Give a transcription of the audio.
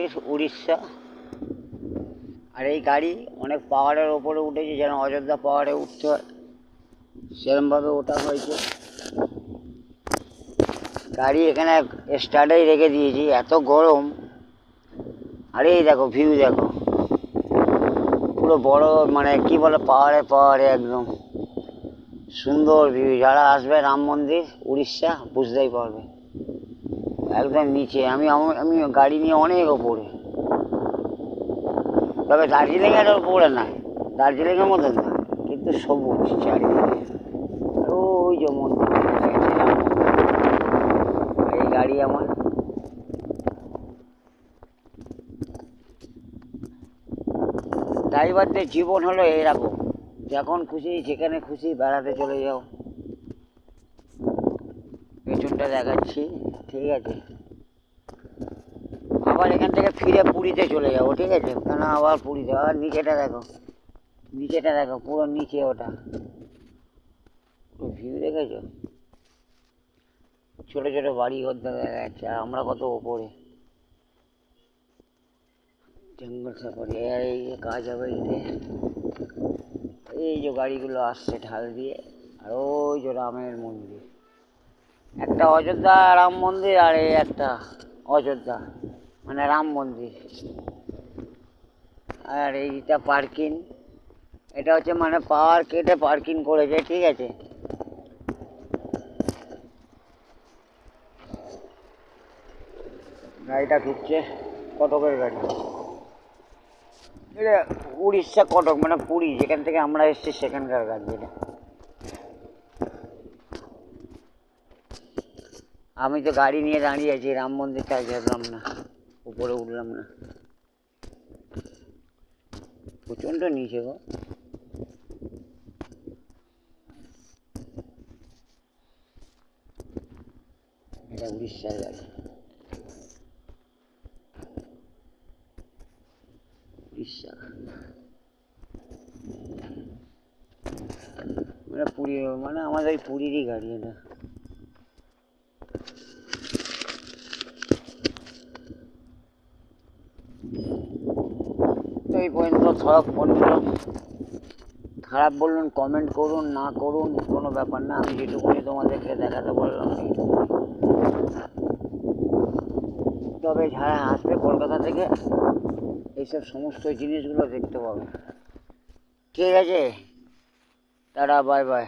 মন্দির, উড়িষ্যা। আর এই গাড়ি অনেক পাহাড়ের ওপরে উঠেছে, যেন অযোধ্যা পাহাড়ে উঠতে হয় সেরমভাবে ওঠা হয়েছে। গাড়ি এখানে স্টার্টেই রেখে দিয়েছি, এত গরম। আরে এই দেখো ভিউ দেখো, পুরো বড় মানে কি বলে পাহাড়ে পাহাড়ে একদম সুন্দর ভিউ। যারা আসবে রাম মন্দির উড়িষ্যা বুঝতেই পারবে, একদম নিচে। আমি আমি গাড়ি নিয়ে অনেক ওপরে, তবে দার্জিলিংয়ের ওপরে না, দার্জিলিংয়ের মতন না, কিন্তু সবুজ চারিদিকে। ওই যে মন্দির, এই গাড়ি আমার। ড্রাইভারদের জীবন হলো এরকম, যখন খুশি যেখানে খুশি বেড়াতে চলে যাও। পেছনটা দেখাচ্ছি, ঠিক আছে। আবার এখান থেকে ফিরে পুরীতে চলে যাবো, ঠিক আছে। কেন আবার পুরীতে, আবার নিচেটা দেখো, নিচেটা দেখো, পুরো নিচে ওটা ভিউ দেখেছো, ছোটো ছোটো বাড়ি ঘর দেখা যাচ্ছে, আর আমরা কত ওপরে। জঙ্গল সাফারি। আর এই যে কাজ হবে এই যে গাড়িগুলো আসছে ঢাল দিয়ে। আর ওই যে রামের মন্দির, একটা অযোধ্যা রাম মন্দির, আর এই একটা অযোধ্যা মানে রাম মন্দির। আর এইটা পার্কিং, এটা হচ্ছে মানে পাহাড় কেটে পার্কিং করেছে, ঠিক আছে। গাড়িটা ঢুকছে, কটকের গাড়ি। এটা উড়িষ্যা কটক মানে পুরী, যেখান থেকে আমরা এসেছি সেখানকার গাড়ি এটা। আমি তো গাড়ি নিয়ে দাঁড়িয়ে আছি, রাম মন্দিরটা গেলাম না, উপরে উঠলাম না, প্রচণ্ড নিচে গো। এটা উড়িষ্যার গাড়ি, উড়িষ্যা মানে পুরী, মানে আমাদের পুরীরই গাড়ি এটা। তো এই পর্যন্ত সব বন্ধুরা, খারাপ বলুন, কমেন্ট করুন, না করুন, কোনো ব্যাপার না। আমি যেটুকুনি তোমাদেরকে দেখাতে বললাম এইটুকুনি। তবে যারা আসবে কলকাতা থেকে এইসব সমস্ত জিনিসগুলো দেখতে পাবে, ঠিক আছে। Tata, bye bye.